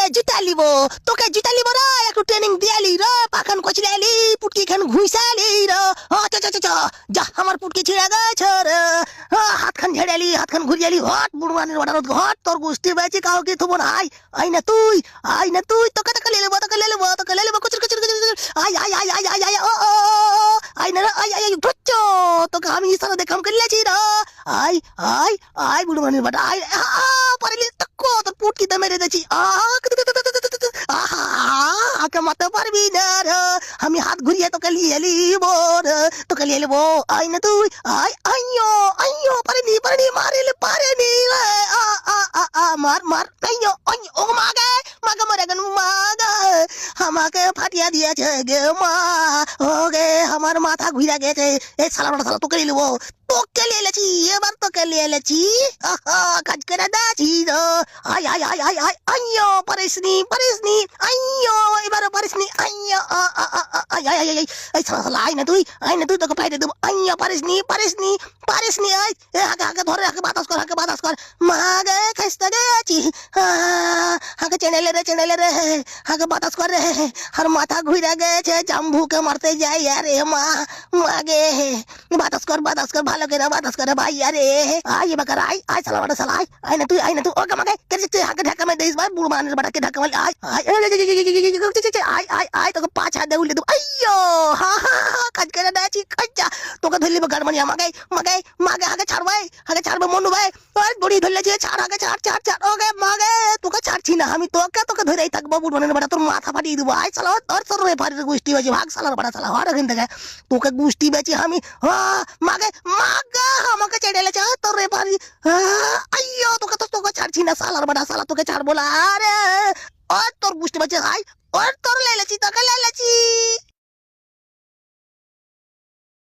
জিতালিব তোকে জিতালিব রে একটু ট্রেনিং দিয়ালি রে পাখান কচলালি পুটকি খান ঘুইসালি রে চ চ চ চ যা আমার পুটকি ছিড়া গেছে রে হাত খান ঝেড়ালি হাত খান ঘুরিয়ালি হট বুড়মানের বাড়ার হট তোর গুষ্টি বেঁচে কাউকে থুব না আই না তুই তোকে তোকে লে লেবো কুচুর কুচুর কুচুর আই আই আই আই আই আই ও ও আই না রে আই আই আই ধুচ্চো তোকে আমি ইশারা দেখাম করলেছি রে আই আই আই বুড়মানের বাড়া আই পারলি তক্কো তোর পুটকিতে মেরে দিয়েছি আকে মারতে পারবি না রে আমি হাত ঘুরিয়ে তোকে লিয়ে লিব রে তোকে লিয়ে লিব আই না তুই আই আইয়ো পারেনি পারেনি রে মার আইয়ো ও মাগে মরে গেল মাগে আমাকে ফাটিয়া দিয়েছে গে মা ও গে আমার মাথা ঘুরে গেছে এই শালা তোকে লিয়ে লিব তোকে লিয়ে লেছি এবার তোকে লিয়ে লেছি কাজ করে দাছি আই আই আই আই আই আইয়ো পারিসনি আইয়ো এবারে পারিসনি আইয়ো আই আই আই আই এই শালা আই না তুই তোকে পাইতে দেব আইয়ো পারিসনি আই হাকে ধরে হাকে বাতাস কর মা গে খাইতে গেছি হাকে চেনেলে রে হাকে বাতাস করে আর মাথা ঘুরে গেছে জাম্বুকে মারতে যাই আরে মা মাগে বাতাস কর ভালো করে বাতাস করে ভাই আরে আই বাকার আই শালা আই না তুই ওকে মাগে কেটে হাকে ঢাকা মে দেইস ভাই বুড় মানের বাড়াকে ঢাকা মারলে আই তোকে পাঁচ হাত উল্টে দেব আইয়ো কাজ করে দাঁড়াচ্ছি কাজা তোকে ধরলি গাড় মানি মাগে হাকে ছাড়বে মনু ভাই আর দড়ি ধরলেছে ছাড় ওকে মাগে তোকে ছাড়ছি না আমি তোকে ধরেই থাকবো বুড় মানের বাড়া তোর মাথা ফাটিয়ে দেবো আই শালা তোর রেফারির গোষ্ঠী হয়েছে ভাগ শালার বাড়া শালা হওয়ার এখান থেকে তোকে গোষ্ঠী বেঁচে আমি মাগে আমাকে ছেড়ে এলেছে তোর রেফারি আইয়ো তোকে ছাড়ছি না শালার বাড়া শালা তোকে ছাড়বো না আরে তোর গোষ্ঠী বেঁচে তোর লেলেছি